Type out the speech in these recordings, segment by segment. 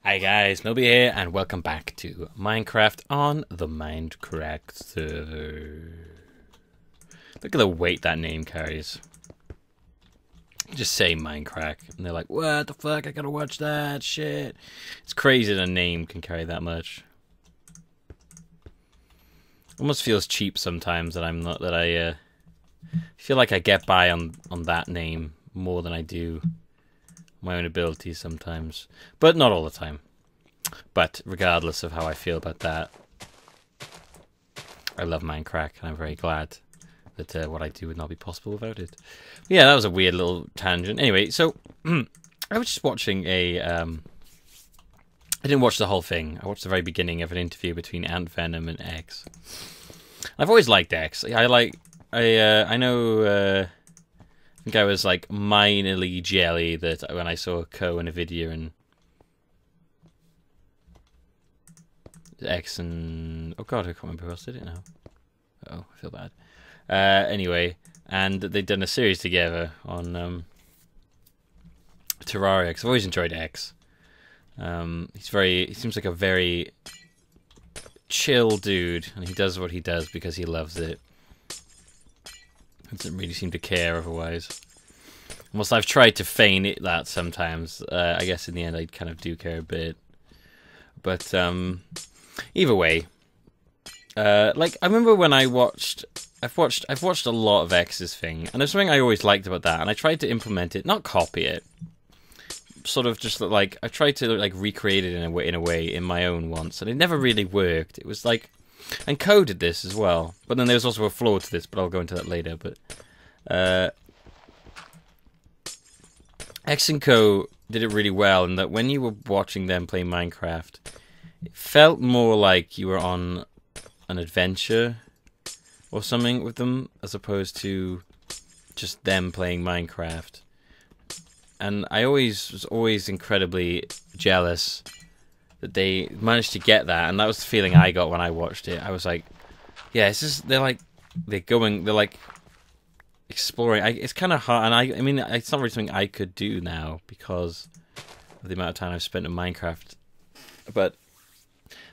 Hi guys, Moby here, and welcome back to Minecraft on the Minecraft server. Look at the weight that name carries. Just say Minecraft, and they're like, what the fuck, I gotta watch that shit. It's crazy that a name can carry that much. Almost feels cheap sometimes that I feel like I get by on that name more than I do my own abilities sometimes, but not all the time. But regardless of how I feel about that, I love Minecraft, and I'm very glad that what I do would not be possible without it. But yeah, that was a weird little tangent. Anyway, so I was just watching a. I didn't watch the whole thing. I watched the very beginning of an interview between Ant Venom and X. I've always liked X. I know. I think I was like minorly jelly that when I saw Co in a video and X and oh god, I can't remember who else did it now. Oh, I feel bad. Anyway, and they'd done a series together on Terraria. Cause I've always enjoyed X. He seems like a very chill dude, and he does what he does because he loves it. Doesn't really seem to care otherwise. Whilst I've tried to feign that sometimes, I guess in the end I kind of do care a bit. But either way, like I remember when I've watched a lot of X's thing, and there's something I always liked about that, and I tried to implement it, not copy it. Sort of just like I tried to like recreate it in a way in my own once, and it never really worked. It was like. And Co did this as well, but then there was also a flaw to this, but I'll go into that later. But X and Co did it really well, in that when you were watching them play Minecraft, it felt more like you were on an adventure or something with them, as opposed to just them playing Minecraft. And I was always incredibly jealous that they managed to get that, and that was the feeling I got when I watched it. I was like, yeah, they're like exploring. It's kind of hard, and I mean, it's not really something I could do now because of the amount of time I've spent in Minecraft. But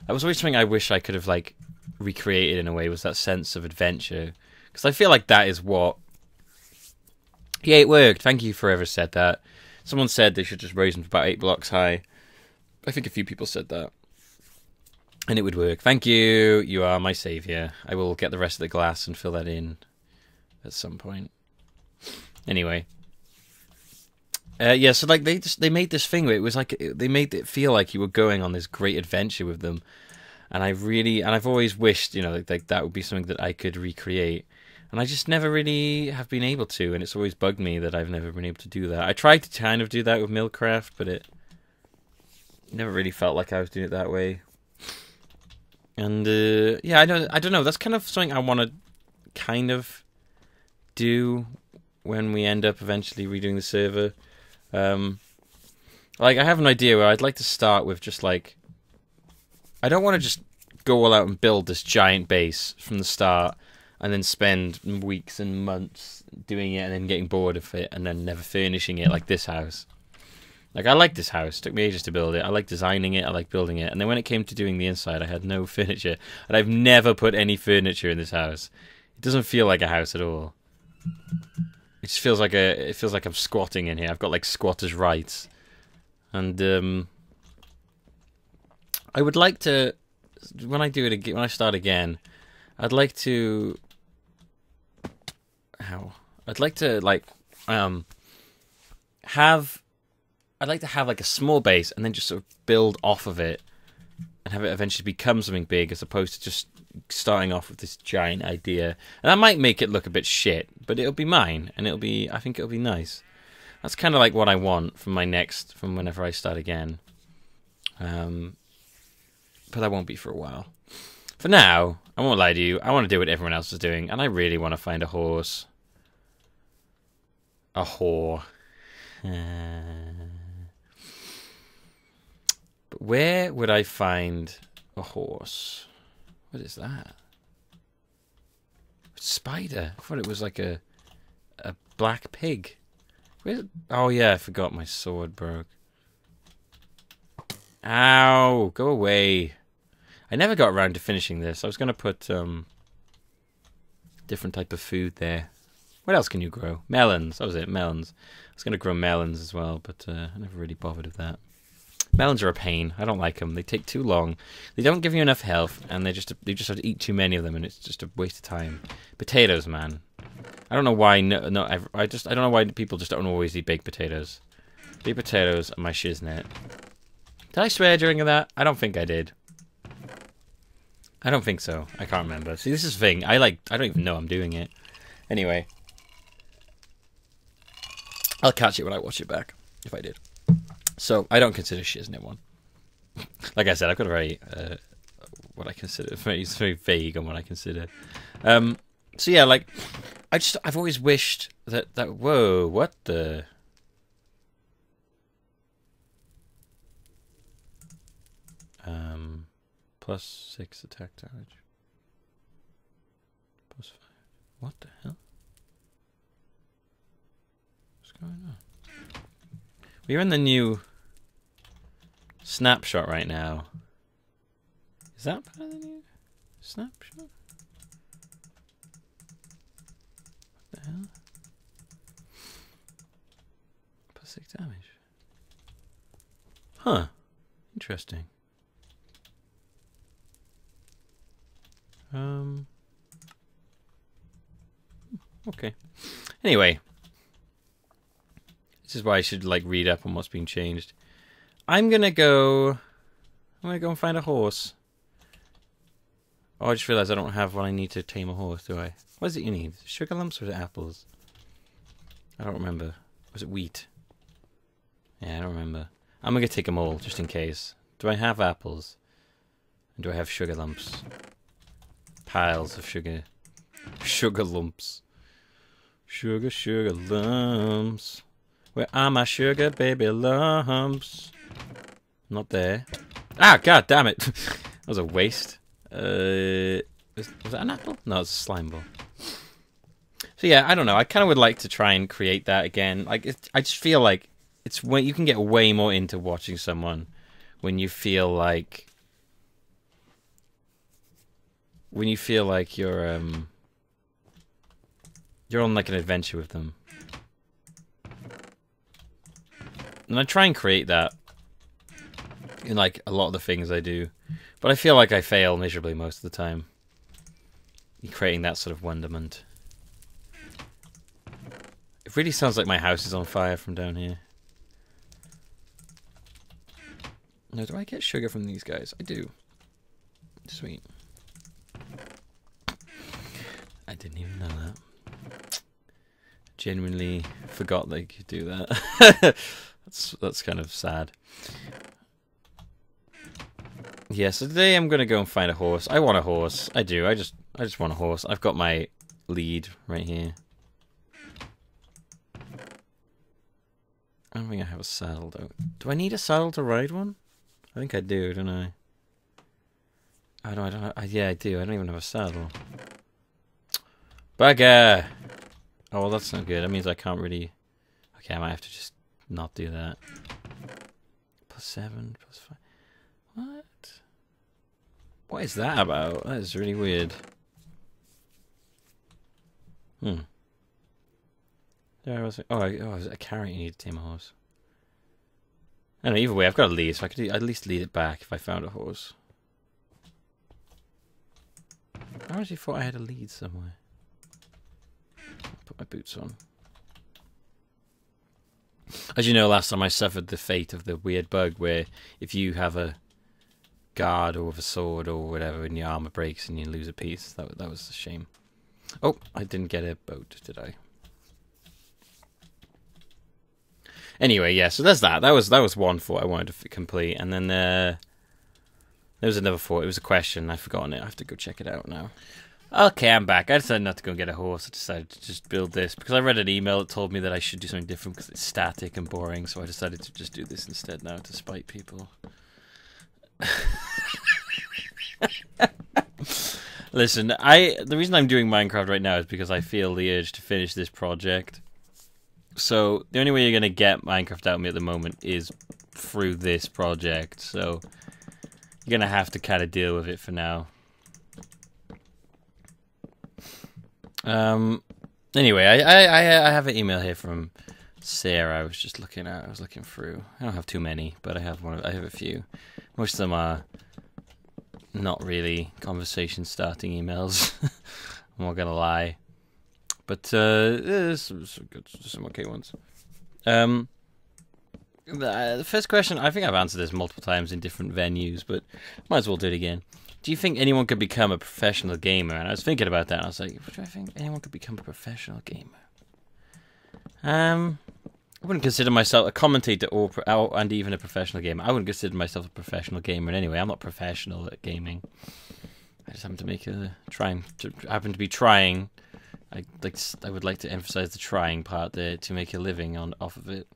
that was always something I wish I could have like recreated in a way, was that sense of adventure, because I feel like that is what. Yeah, it worked. Thank you for whoever said that. Someone said they should just raise them to about 8 blocks high. I think a few people said that. And it would work. Thank you. You are my saviour. I will get the rest of the glass and fill that in at some point. Anyway. Yeah, so like they made this thing where it was like they made it feel like you were going on this great adventure with them. And I've always wished, like that would be something that I could recreate. And I just never really have been able to, and it's always bugged me that I've never been able to do that. I tried to kind of do that with Millcraft, but it never really felt like I was doing it that way. And yeah, I don't know. That's kind of something I want to kind of do when we end up eventually redoing the server. Like I have an idea where I'd like to start with just like, I don't want to just go all out and build this giant base from the start and then spend weeks and months doing it and then getting bored of it and then never finishing it, like this house. Like, I like this house. It took me ages to build it. I like designing it. I like building it. And then when it came to doing the inside, I had no furniture. And I've never put any furniture in this house. It doesn't feel like a house at all. It just feels like it feels like I'm squatting in here. I've got, like, squatter's rights. And, I would like to, when I do it again, when I start again, I'd like to, I'd like to, like, I'd like to have like a small base and then just sort of build off of it and have it eventually become something big, as opposed to just starting off with this giant idea. And that might make it look a bit shit, but it'll be mine, and I think it'll be nice. That's kind of like what I want from from whenever I start again. But that won't be for a while. For now, I won't lie to you, I want to do what everyone else is doing, and I really want to find a horse. A whore. But where would I find a horse? What is that? Spider. I thought it was like a black pig. Oh yeah, I forgot my sword broke. Ow! Go away. I never got around to finishing this. I was going to put different type of food there. What else can you grow? Melons. That was it, melons. I was going to grow melons as well, but I never really bothered with that. Melons are a pain. I don't like them. They take too long. They don't give you enough health, and you just have to eat too many of them, and it's just a waste of time. Potatoes, man. I don't know why. I don't know why people just don't always eat baked potatoes. Baked potatoes are my shiznit. Did I swear during that? I don't think I did. I don't think so. I can't remember. See, this is the thing. I don't even know I'm doing it. Anyway. I'll catch it when I watch it back, if I did. So, I don't consider shiznit one. Like I said, I've got a very, what I consider, it's very vague on what I consider. So yeah, like, I've always wished that, whoa, what the... +6 attack damage. +5. What the hell? What's going on? We're in the new snapshot right now. Is that part of the new snapshot? What the hell? +6 damage. Huh. Interesting. Okay. Anyway. This is why I should, like, read up on what's been changed. I'm gonna go and find a horse. Oh, I just realized I don't have what I need to tame a horse, do I? What is it you need? Sugar lumps or is it apples? I don't remember. Was it wheat? Yeah, I don't remember. I'm gonna take them all, just in case. Do I have apples? And do I have sugar lumps? Piles of sugar. Sugar lumps. Sugar lumps. Where are my sugar baby lumps? Not there. Ah, god damn it! That was a waste. Was that an apple? No, it's a slime ball. So yeah, I don't know. I kind of would like to try and create that again. Like, I just feel like it's when you can get way more into watching someone when you feel like you're on like an adventure with them. And I try and create that in like a lot of the things I do. But I feel like I fail miserably most of the time in creating that sort of wonderment. It really sounds like my house is on fire from down here. Now, do I get sugar from these guys? I do. Sweet. I didn't even know that. Genuinely forgot they could do that. That's kind of sad. Yeah, so today I'm gonna go and find a horse. I want a horse. I do. I just want a horse. I've got my lead right here. I don't think I have a saddle though. Do I need a saddle to ride one? I think I do, don't I? Oh no, I don't know. Yeah, I do. I don't even have a saddle. Bugger! Oh, well, that's not good. That means I can't really... Okay, I might have to just not do that. +7, +5... What? What is that about? That is really weird. There was... Oh, is it a carrot you need to tame a horse? I don't know, either way, I've got a lead, so I could at least lead it back if I found a horse. I actually thought I had a lead somewhere. Put my boots on. As you know, last time I suffered the fate of the weird bug where if you have a guard or with a sword or whatever and your armor breaks and you lose a piece, that was a shame. Oh, I didn't get a boat, did I? Anyway, yeah, so there's that. That was one fort I wanted to complete, and then there was another fort. It was a question. I've forgotten it. I have to go check it out now. Okay, I'm back. I decided not to go and get a horse. I decided to just build this because I read an email that told me that I should do something different because it's static and boring. So I decided to just do this instead now to spite people. Listen, the reason I'm doing Minecraft right now is because I feel the urge to finish this project. So the only way you're going to get Minecraft out of me at the moment is through this project, so you're gonna have to kind of deal with it for now. Anyway, I have an email here from Sarah. I was just looking at. I was looking through. I don't have too many, but I have one. I have a few. Most of them are not really conversation starting emails. I'm not gonna lie, but there's some okay ones. The first question, I think I've answered this multiple times in different venues, but might as well do it again. Do you think anyone could become a professional gamer? And I was thinking about that, and I was like, do I think anyone could become a professional gamer? I wouldn't consider myself a commentator and even a professional gamer. I wouldn't consider myself a professional gamer in any way. I'm not professional at gaming. I just happen to happen to be trying. I would like to emphasize the trying part there to make a living off of it.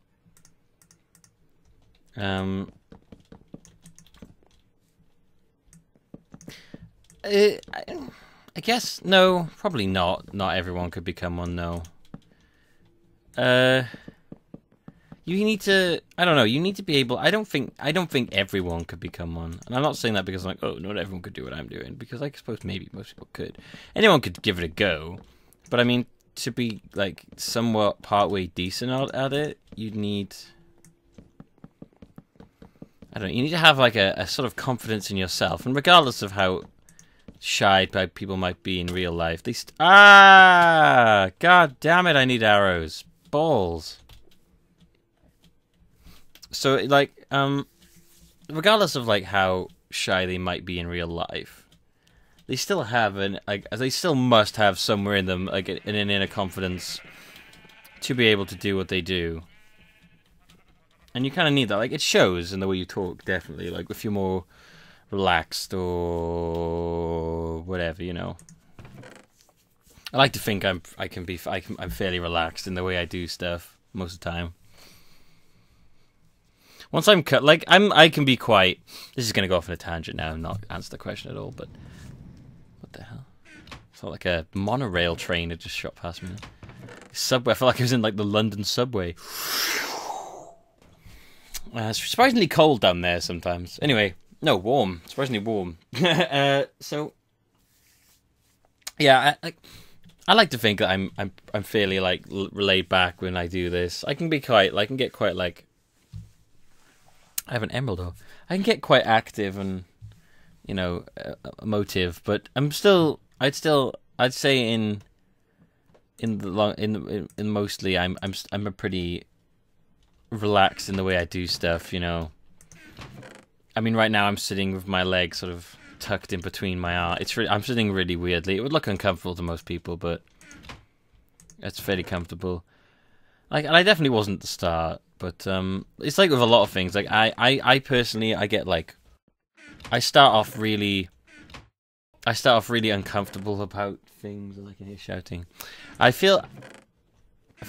I guess no, probably not. Not everyone could become one, no. You need to. I don't know. You need to be able. I don't think everyone could become one. And I'm not saying that because I'm like, oh, not everyone could do what I'm doing. Because I suppose maybe most people could. Anyone could give it a go. But I mean, to be like somewhat partway decent at it, you'd need. I don't know. You need to have like a sort of confidence in yourself, and regardless of how shy people might be in real life, God damn it! I need arrows, balls. So, like, regardless of, like, how shy they might be in real life, they still have they still must have somewhere in them, like, an inner confidence to be able to do what they do. And you kind of need that. Like, it shows in the way you talk, definitely. Like, if you're more relaxed or whatever, you know. I like to think I'm fairly relaxed in the way I do stuff most of the time. Once I'm cut, like I can be quite. This is gonna go off on a tangent now and not answer the question at all. But what the hell? It's not like a monorail train that just shot past me. Subway. I felt like I was in like the London subway. It's surprisingly cold down there sometimes. Anyway, no, warm. Surprisingly warm. So yeah, I like to think that I'm fairly like laid back when I do this. I can get quite like. I have an emerald though. I can get quite active and, you know, emotive, but I'd say in mostly I'm a pretty relaxed in the way I do stuff, you know. I mean, right now I'm sitting with my legs sort of tucked in between my arms. I'm sitting really weirdly. It would look uncomfortable to most people, but it's fairly comfortable. Like, and I definitely wasn't at the start. But it's like with a lot of things. Like I personally, I get like, I start off really uncomfortable about things. I can hear shouting. I think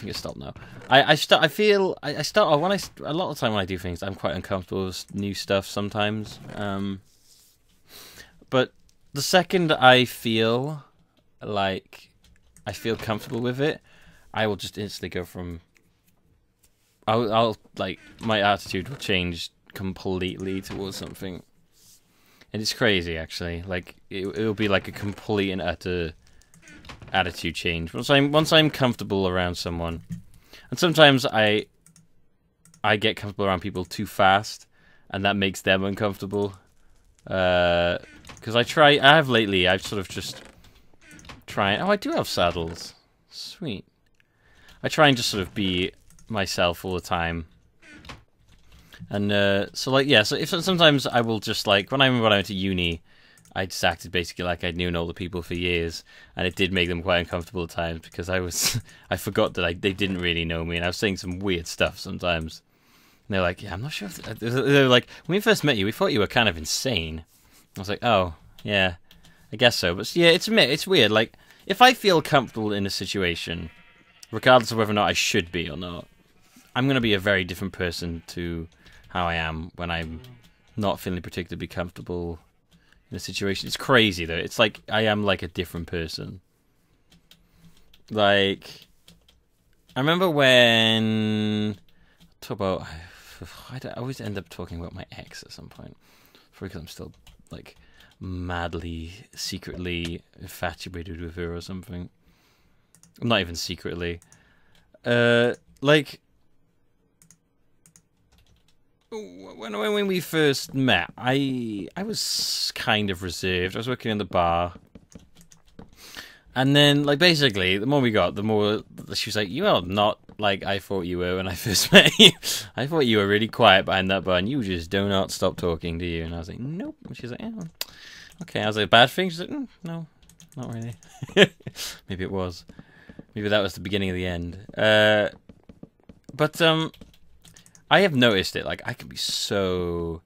it's stopped now. A lot of the time when I do things, I'm quite uncomfortable with new stuff sometimes. But the second I feel comfortable with it, I will just instantly go from. I'll like my attitude will change completely towards something, and it's crazy actually. Like it'll be like a complete and utter attitude change once I'm comfortable around someone, and sometimes I get comfortable around people too fast, and that makes them uncomfortable. Because I've sort of just trying. Oh, I do have saddles. Sweet. I try and just sort of be myself all the time, and so if sometimes I will just like when I went to uni, I just acted basically like I'd known all the people for years, and it did make them quite uncomfortable at times because I forgot that they didn't really know me, and I was saying some weird stuff sometimes. And they're like, yeah, I'm not sure. They're like, when we first met you, we thought you were kind of insane. I was like, oh yeah, I guess so. But yeah, it's weird. Like if I feel comfortable in a situation, regardless of whether or not I should be or not, I'm going to be a very different person to how I am when I'm not feeling particularly comfortable in a situation. It's crazy, though. It's like I am like a different person. Like, I remember when... Talk about I always end up talking about my ex at some point. Probably because I'm still like madly, secretly infatuated with her or something. Not even secretly. Like when we first met, I was kind of reserved. I was working in the bar. And then, like, basically, the more we got, the more she was like, "You are not like I thought you were when I first met you. I thought you were really quiet behind that bar, and you just do not stop talking, do you?" And I was like, "Nope." And she's like, "Yeah, okay." I was like, "Bad thing?" She's like, "No, not really." Maybe it was. Maybe that was the beginning of the end. But I have noticed it. Like, I can be so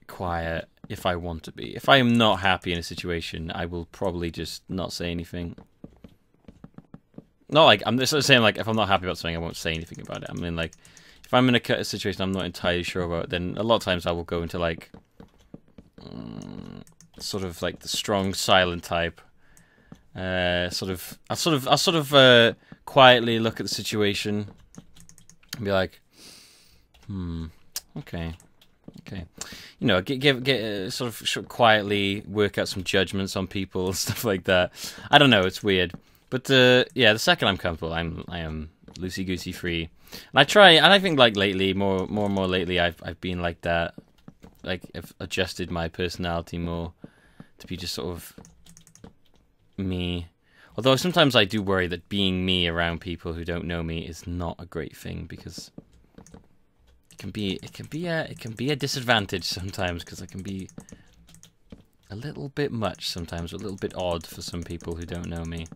quiet if I want to be. If I am not happy in a situation, I will probably just not say anything. Not like, I'm just saying, like, if I'm not happy about something, I won't say anything about it. I mean, like, if I'm in a situation I'm not entirely sure about, then a lot of times I will go into, like, sort of, like, the strong, silent type. I'll sort of quietly look at the situation and be like, okay. You know, get sort of quietly work out some judgments on people and stuff like that. I don't know, it's weird. But yeah, the second I'm comfortable, I am loosey goosey free. And I try, and I think like lately, more and more lately, I've been like that. Like I've adjusted my personality more to be just sort of me. Although sometimes I do worry that being me around people who don't know me is not a great thing, because it can be a disadvantage sometimes, because I can be a little bit much sometimes, a little bit odd for some people who don't know me.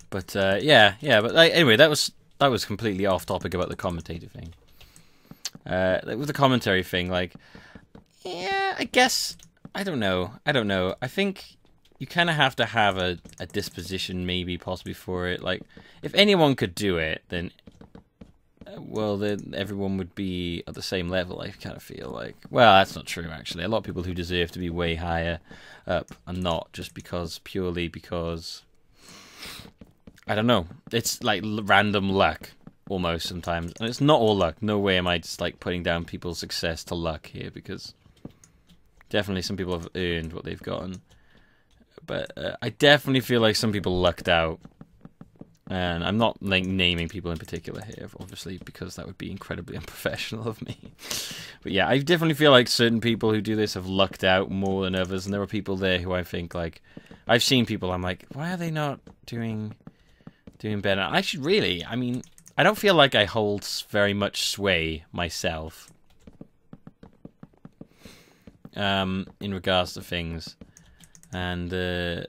But yeah. But anyway, that was completely off topic about the commentator thing. With the commentary thing, like, yeah, I guess I don't know. I think you kind of have to have a disposition, maybe possibly for it. Like, if anyone could do it, then everyone would be at the same level, I kind of feel like. Well, that's not true, actually. A lot of people who deserve to be way higher up are not, just purely because, I don't know, it's like random luck, almost, sometimes. And it's not all luck. No way am I just, like, putting down people's success to luck here, because definitely some people have earned what they've gotten. But I definitely feel like some people lucked out. And I'm not like naming people in particular here, obviously, because that would be incredibly unprofessional of me. But yeah, I definitely feel like certain people who do this have lucked out more than others, and there are people there who I think, like, I've seen people, I'm like, why are they not doing better? I should really, I mean, I don't feel like I hold very much sway myself in regards to things. And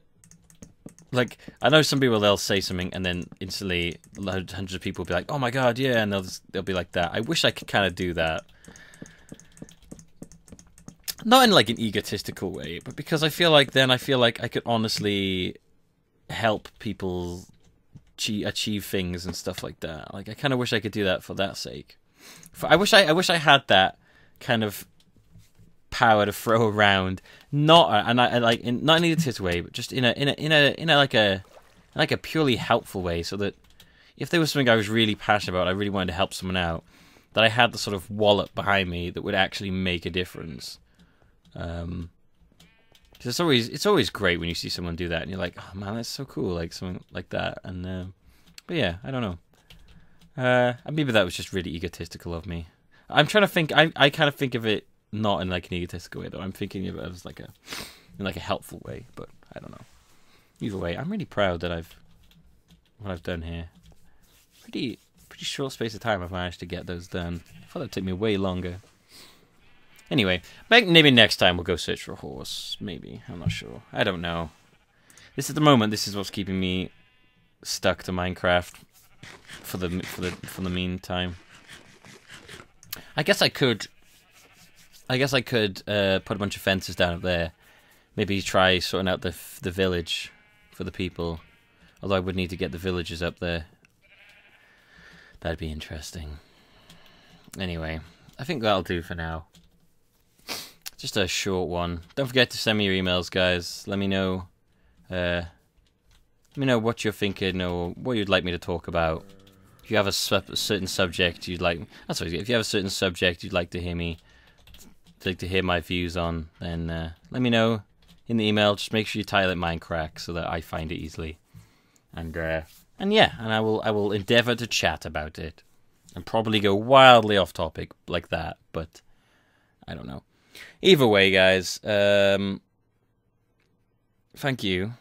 like, I know some people, they'll say something and then instantly hundreds of people will be like, oh my god, yeah, and they'll be like that. I wish I could kind of do that. Not in like an egotistical way, but because I feel like I could honestly help people achieve things and stuff like that. Like, I kind of wish I could do that for that sake. I wish I had that kind of power to throw around, not in an egotistic way, but just in a like a purely helpful way, so that if there was something I was really passionate about, I really wanted to help someone out, that I had the sort of wallet behind me that would actually make a difference. Because it's always great when you see someone do that, and you're like, oh man, that's so cool, like something like that. And but yeah, I don't know. Maybe that was just really egotistical of me. I'm trying to think. I kind of think of it not in like an egotistical way, though. I'm thinking of it as like in a helpful way, but I don't know. Either way, I'm really proud that what I've done here. Pretty short space of time I've managed to get those done. I thought that'd take me way longer. Anyway, maybe next time we'll go search for a horse. Maybe, I'm not sure. I don't know. This is what's keeping me stuck to Minecraft for the meantime. I guess I could put a bunch of fences down up there. Maybe try sorting out the village for the people. Although I would need to get the villagers up there. That'd be interesting. Anyway, I think that'll do for now. Just a short one. Don't forget to send me your emails, guys. Let me know. Let me know what you're thinking or what you'd like me to talk about. if you have a certain subject you'd like, that's what, if you have a certain subject you'd like to hear my views on, then let me know in the email. Just make sure you title it Minecraft so that I find it easily, and yeah, and I will endeavor to chat about it, and probably go wildly off topic like that, but I don't know. Either way, guys, thank you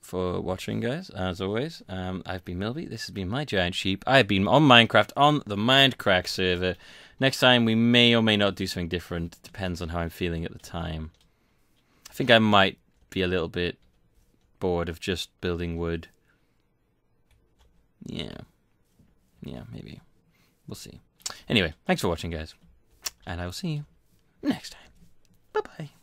for watching, guys. As always, I've been Milby. This has been My Giant Sheep. I've been on Minecraft on the Mindcrack server. Next time we may or may not do something different. Depends on how I'm feeling at the time. I think I might be a little bit bored of just building wood. Yeah, maybe. We'll see. Anyway, thanks for watching, guys, and I will see you next time. Bye-bye.